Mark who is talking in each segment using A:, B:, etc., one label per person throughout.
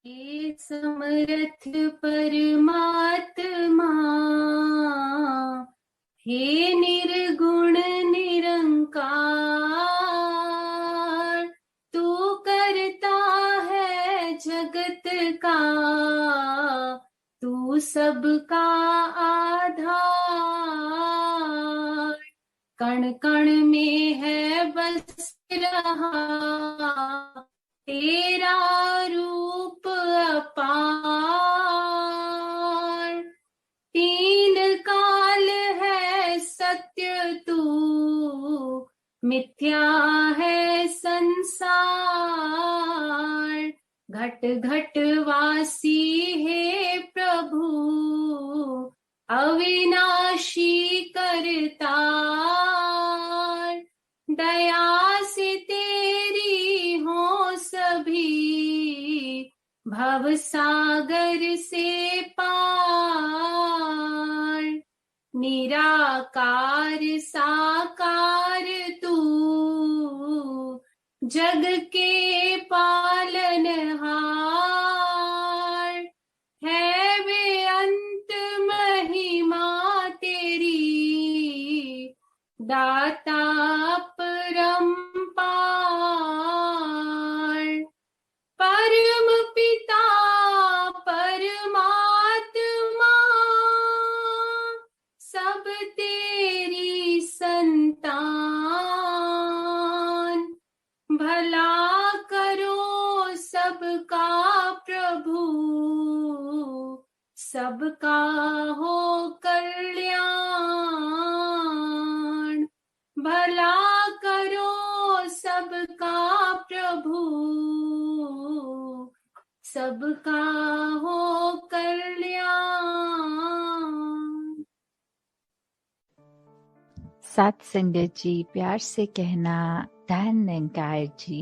A: हे समर्थ परमात्मा, हे निर्गुण निरंकार, तू करता है जगत का, तू सबका आधार। कण कण में है बस रहा तेरा रूप अपार। तीन काल है सत्य तू, मिथ्या है संसार। घट घट वासी हे प्रभु, अविनाशी करतार। दया से तेरी हो सभी, भव सागर से पार। निराकार साकार तू, जग के पालनहार। है बेअंत महिमा तेरी, दाता परम्पार। परम पिता परमात्मा, सब तेरी संतान। भला करो सबका प्रभु, सबका हो कल्याण। भला करो सबका प्रभु, सबका हो कल्याण।
B: सत्संगत जी, प्यार से कहना धन निरंकार जी।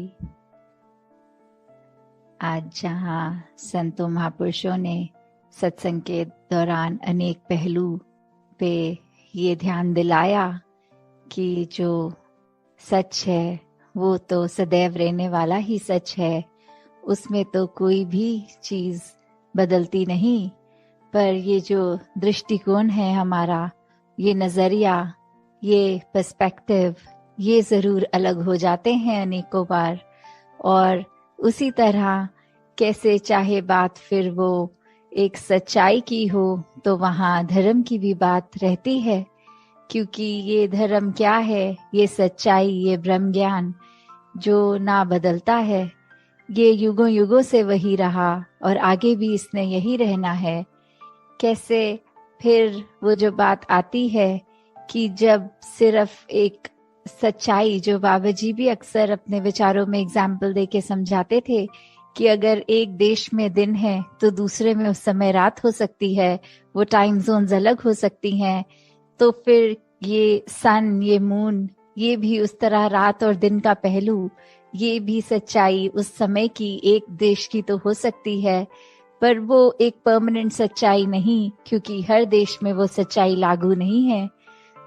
B: आज जहाँ संतों महापुरुषों ने सत्संग के दौरान अनेक पहलू पे ये ध्यान दिलाया कि जो सच है वो तो सदैव रहने वाला ही सच है, उसमें तो कोई भी चीज बदलती नहीं। पर ये जो दृष्टिकोण है हमारा, ये नजरिया, ये पर्सपेक्टिव, ये जरूर अलग हो जाते हैं अनेकों बार। और उसी तरह कैसे चाहे बात फिर वो एक सच्चाई की हो, तो वहाँ धर्म की भी बात रहती है। क्योंकि ये धर्म क्या है, ये सच्चाई, ये ब्रह्म ज्ञान जो ना बदलता है, ये युगों युगों से वही रहा और आगे भी इसने यही रहना है। कैसे फिर वो जो बात आती है कि जब सिर्फ एक सच्चाई, जो बाबा जी भी अक्सर अपने विचारों में एग्जाम्पल देके समझाते थे कि अगर एक देश में दिन है तो दूसरे में उस समय रात हो सकती है, वो टाइम जोन्स अलग हो सकती हैं। तो फिर ये सन, ये मून, ये भी उस तरह रात और दिन का पहलू, ये भी सच्चाई उस समय की एक देश की तो हो सकती है, पर वो एक परमानेंट सच्चाई नहीं, क्योंकि हर देश में वो सच्चाई लागू नहीं है।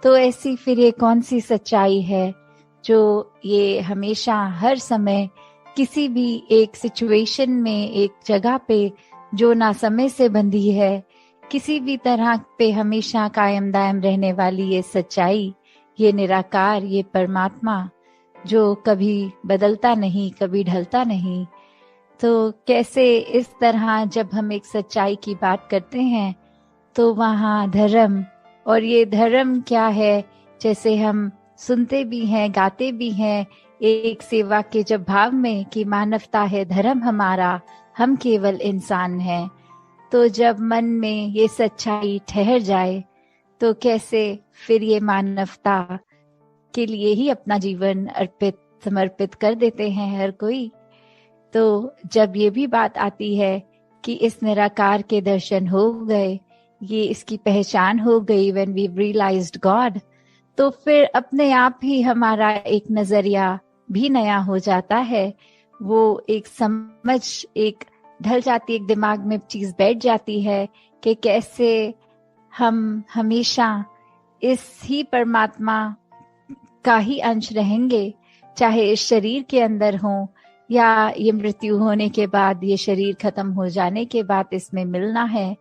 B: तो ऐसी फिर ये कौन सी सच्चाई है जो ये हमेशा हर समय किसी भी एक सिचुएशन में, एक जगह पे, जो ना समय से बंधी है, किसी भी तरह पे हमेशा कायम दायम रहने वाली ये सच्चाई, ये निराकार, ये परमात्मा जो कभी बदलता नहीं, कभी ढलता नहीं। तो कैसे इस तरह जब हम एक सच्चाई की बात करते हैं तो वहाँ धर्म, और ये धर्म क्या है, जैसे हम सुनते भी हैं, गाते भी हैं एक सेवा के जब भाव में कि मानवता है धर्म हमारा, हम केवल इंसान हैं। तो जब मन में ये सच्चाई ठहर जाए तो कैसे फिर ये मानवता के लिए ही अपना जीवन अर्पित, समर्पित कर देते हैं हर कोई। तो जब ये भी बात आती है कि इस निराकार के दर्शन हो गए, ये इसकी पहचान हो गई, when we've realized God, तो फिर अपने आप ही हमारा एक नजरिया भी नया हो जाता है। वो एक समझ एक ढल जाती, एक दिमाग में चीज बैठ जाती है कि कैसे हम हमेशा इस ही परमात्मा का ही अंश रहेंगे, चाहे इस शरीर के अंदर हो या ये मृत्यु होने के बाद, ये शरीर खत्म हो जाने के बाद इसमें मिलना है।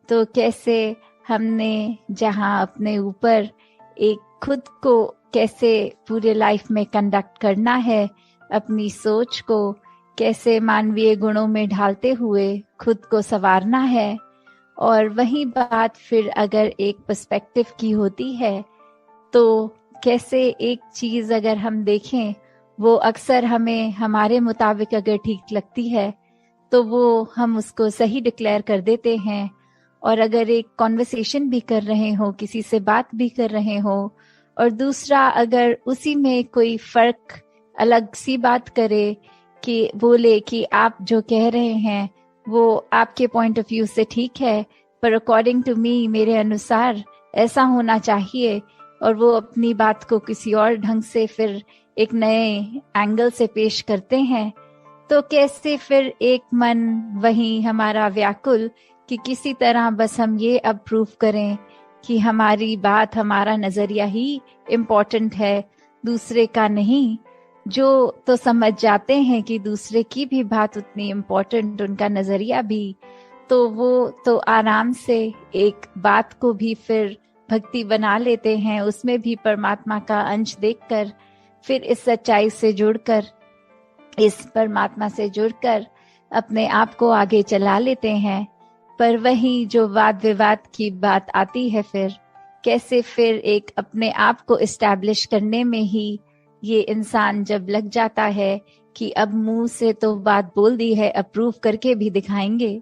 B: तो कैसे हमने जहाँ अपने ऊपर एक खुद को कैसे पूरे लाइफ में कंडक्ट करना है, अपनी सोच को कैसे मानवीय गुणों में ढालते हुए खुद को संवारना है। और वही बात फिर अगर एक पर्सपेक्टिव की होती है तो कैसे एक चीज अगर हम देखें वो अक्सर हमें हमारे मुताबिक अगर ठीक लगती है तो वो हम उसको सही डिक्लेयर कर देते हैं। और अगर एक कॉन्वर्सेशन भी कर रहे हो, किसी से बात भी कर रहे हो, और दूसरा अगर उसी में कोई फर्क अलग सी बात करे कि बोले कि आप जो कह रहे हैं वो आपके पॉइंट ऑफ व्यू से ठीक है, पर अकॉर्डिंग टू मी, मेरे अनुसार ऐसा होना चाहिए, और वो अपनी बात को किसी और ढंग से फिर एक नए एंगल से पेश करते हैं, तो कैसे फिर एक मन वही हमारा व्याकुल कि किसी तरह बस हम ये अब प्रूव करें कि हमारी बात, हमारा नजरिया ही इम्पोर्टेंट है, दूसरे का नहीं। जो तो समझ जाते हैं कि दूसरे की भी बात उतनी इम्पोर्टेंट, उनका नजरिया भी, तो वो तो आराम से एक बात को भी फिर भक्ति बना लेते हैं, उसमें भी परमात्मा का अंश देखकर फिर इस सच्चाई से जुड़कर, इस परमात्मा से जुड़कर अपने आप को आगे चला लेते हैं। पर वही जो वाद विवाद की बात आती है, फिर कैसे फिर एक अपने आप को इस्टेब्लिश करने में ही ये इंसान जब लग जाता है कि अब मुंह से तो बात बोल दी है, अप्रूव करके भी दिखाएंगे,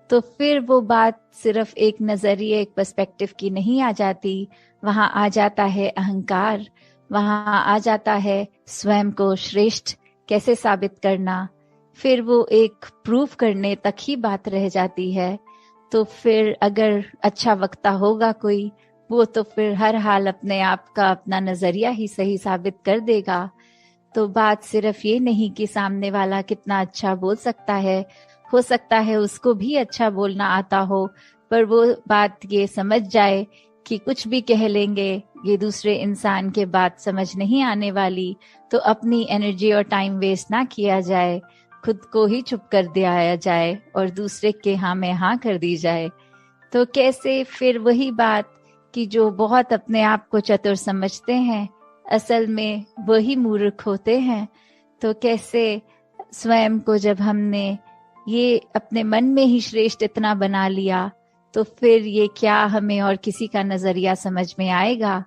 B: तो फिर वो बात सिर्फ एक नजरिए, एक पर्सपेक्टिव की नहीं आ जाती। वहां आ जाता है अहंकार, वहां आ जाता है स्वयं को श्रेष्ठ कैसे साबित करना, फिर वो एक प्रूफ करने तक ही बात रह जाती है। तो फिर अगर अच्छा वक्ता होगा कोई, वो तो फिर हर हाल अपने आप का अपना नजरिया ही सही साबित कर देगा। तो बात सिर्फ ये नहीं कि सामने वाला कितना अच्छा बोल सकता है, हो सकता है उसको भी अच्छा बोलना आता हो, पर वो बात ये समझ जाए कि कुछ भी कह लेंगे, ये दूसरे इंसान के बात समझ नहीं आने वाली, तो अपनी एनर्जी और टाइम वेस्ट ना किया जाए, खुद को ही चुप कर दिया जाए और दूसरे के हाँ में हाँ कर दी जाए। तो कैसे फिर वही बात कि जो बहुत अपने आप को चतुर समझते हैं, असल में वही मूर्ख होते हैं। तो कैसे स्वयं को जब हमने ये अपने मन में ही श्रेष्ठ इतना बना लिया, तो फिर ये क्या हमें और किसी का नजरिया समझ में आएगा।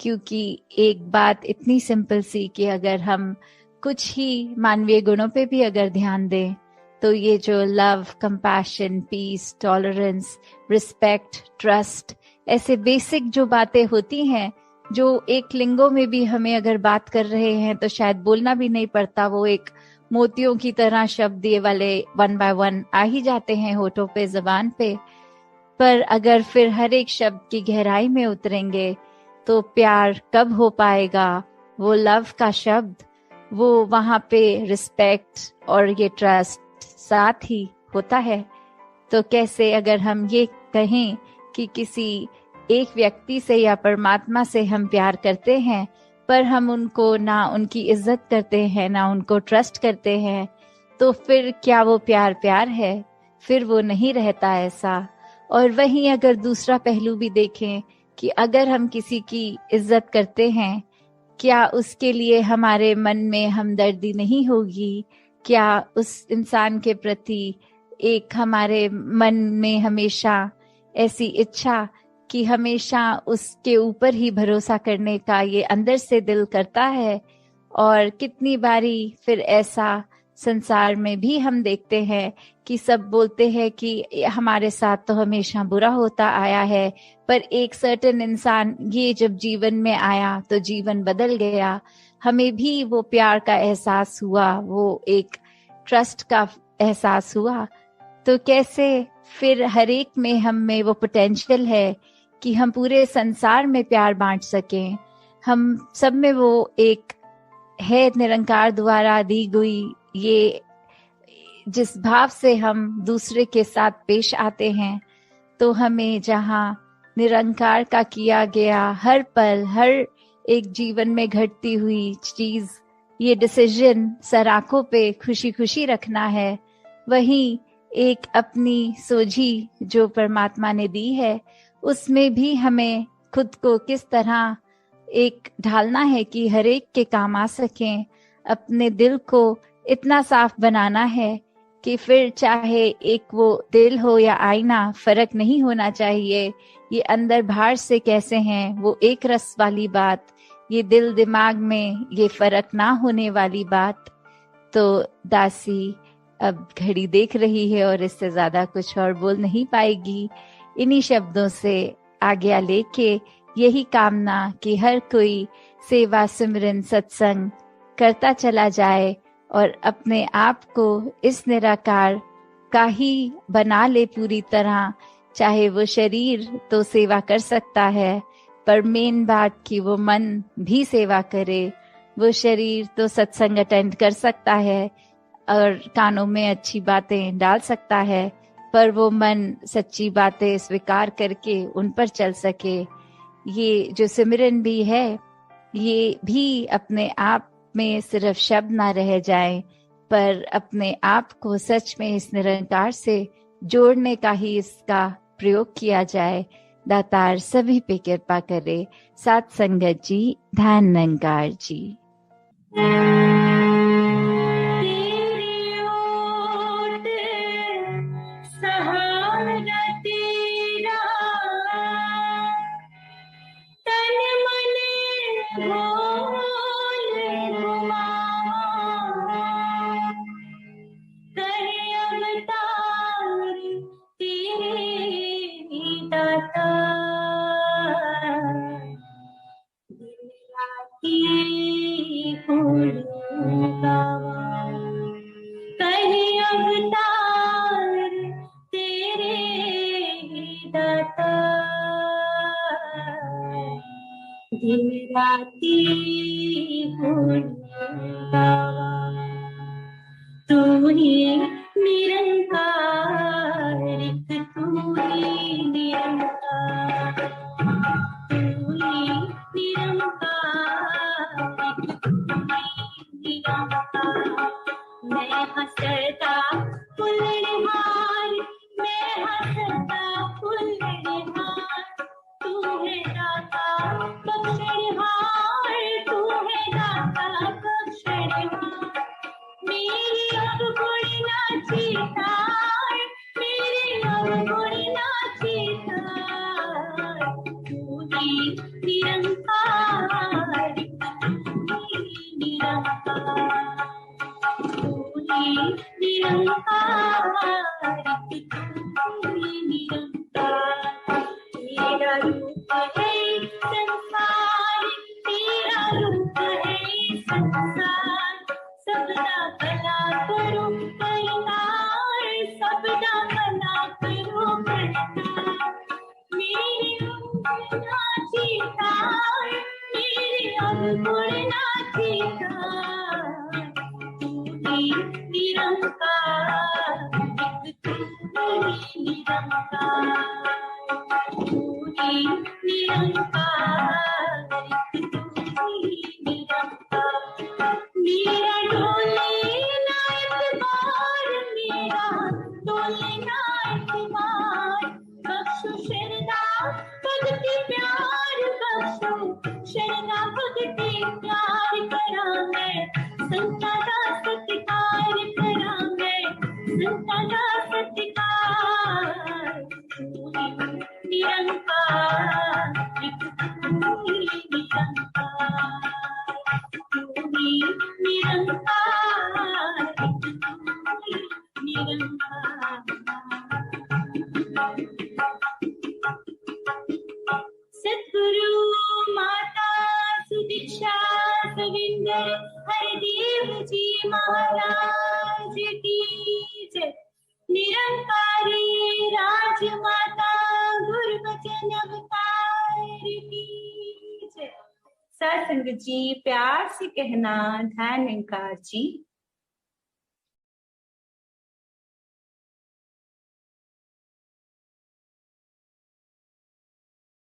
B: क्योंकि एक बात इतनी सिंपल सी कि अगर हम कुछ ही मानवीय गुणों पे भी अगर ध्यान दें, तो ये जो love, compassion, peace, tolerance, respect, trust, ऐसे बेसिक जो बातें होती हैं, जो एक लिंगों में भी हमें अगर बात कर रहे हैं तो शायद बोलना भी नहीं पड़ता, वो एक मोतियों की तरह शब्द ये वाले 1 by 1 आ ही जाते हैं होठों पे, जबान पे। पर अगर फिर हर एक शब्द की गहराई में उतरेंगे तो प्यार कब हो पाएगा, वो लव का शब्द, वो वहां पे रिस्पेक्ट और ये ट्रस्ट साथ ही होता है। तो कैसे अगर हम ये कहें कि किसी एक व्यक्ति से या परमात्मा से हम प्यार करते हैं, पर हम उनको ना उनकी इज्जत करते हैं, ना उनको ट्रस्ट करते हैं, तो फिर क्या वो प्यार प्यार है? फिर वो नहीं रहता ऐसा। और वहीं अगर दूसरा पहलू भी देखें कि अगर हम किसी की इज्जत करते हैं, क्या उसके लिए हमारे मन में हमदर्दी नहीं होगी? क्या उस इंसान के प्रति एक हमारे मन में हमेशा ऐसी इच्छा कि हमेशा उसके ऊपर ही भरोसा करने का ये अंदर से दिल करता है? और कितनी बारी फिर ऐसा संसार में भी हम देखते हैं कि सब बोलते हैं कि हमारे साथ तो हमेशा बुरा होता आया है, पर एक सर्टेन इंसान ये जब जीवन में आया तो जीवन बदल गया, हमें भी वो प्यार का एहसास हुआ, वो एक ट्रस्ट का एहसास हुआ। तो कैसे फिर हर एक में हम में वो पोटेंशियल है कि हम पूरे संसार में प्यार बांट सकें। हम सब में वो एक है निरंकार द्वारा दी गई ये जिस भाव से हम दूसरे के साथ पेश आते हैं, तो हमें जहाँ निरंकार का किया गया हर पल, हर एक जीवन में घटती हुई चीज ये डिसीजन सर आंखों पे खुशी खुशी रखना है, वहीं एक अपनी सोझी जो परमात्मा ने दी है उसमें भी हमें खुद को किस तरह एक ढालना है कि हर एक के काम आ सकें। अपने दिल को इतना साफ बनाना है कि फिर चाहे एक वो दिल हो या आईना, फर्क नहीं होना चाहिए। ये अंदर बाहर से कैसे हैं वो एक रस वाली बात, ये दिल दिमाग में ये फर्क ना होने वाली बात। तो दासी अब घड़ी देख रही है और इससे ज्यादा कुछ और बोल नहीं पाएगी। इन्हीं शब्दों से आज्ञा लेके यही कामना कि हर कोई सेवा सिमरन सत्संग करता चला जाए और अपने आप को इस निराकार का ही बना ले पूरी तरह। चाहे वो शरीर तो सेवा कर सकता है, पर मेन बात कि वो मन भी सेवा करे। वो शरीर तो सत्संग अटेंड कर सकता है और कानों में अच्छी बातें डाल सकता है, पर वो मन सच्ची बातें स्वीकार करके उन पर चल सके। ये जो सिमरन भी है, ये भी अपने आप में सिर्फ शब्द ना रह जाए, पर अपने आप को सच में इस निरंकार से जोड़ने का ही इसका प्रयोग किया जाए। दातार सभी पे कृपा करे। साथ संगत जी, ध्यान निरंकार जी।
A: तू ही निरंकार, तू ही निरंकार, तू ही निरंकार, मैं हंसता फुलहार, मैं हंसता फुलहार, तू है दाता बख्शहार, तू है दाता बख्शहार। मेरी अब गुण नाची तार, मेरी अब गुण नाची तार, तू ही निरंकार, तू ही निरंकार, तू ही निरंकार, तू ही निरंकार। तेरा रूप है संसार, तेरा रूप है संसार, सबदा भला करो करतार, सबदा भला करो करतार। मेरे अंगुर नाची तार, मेरे अंगुर नाची तार, तू ही निरंकार, तू ही निरंकार, तू ही निरंकार, तू ही निरंकार। मेरा डोले ना इतबार, मेरा डोले ना इतबार, बख्शो शरदा भगति प्यार, बख्शो शरदा भगति प्यार करा मैं, संता दा सत्कार करा मैं, संता दा सत्कार। तू ही निरंकार, तू ही निरंकार, तू ही निरंकार, तू ही निरंकार। सद्गुरु माता सुदीक्षा सविंदर हरिदेव जी महाराज की जय। निरंकारी राजमाता गुरुवचन अवतार की जय। सत्संग जी प्यार से कहना, ध्यान निरंकार जी।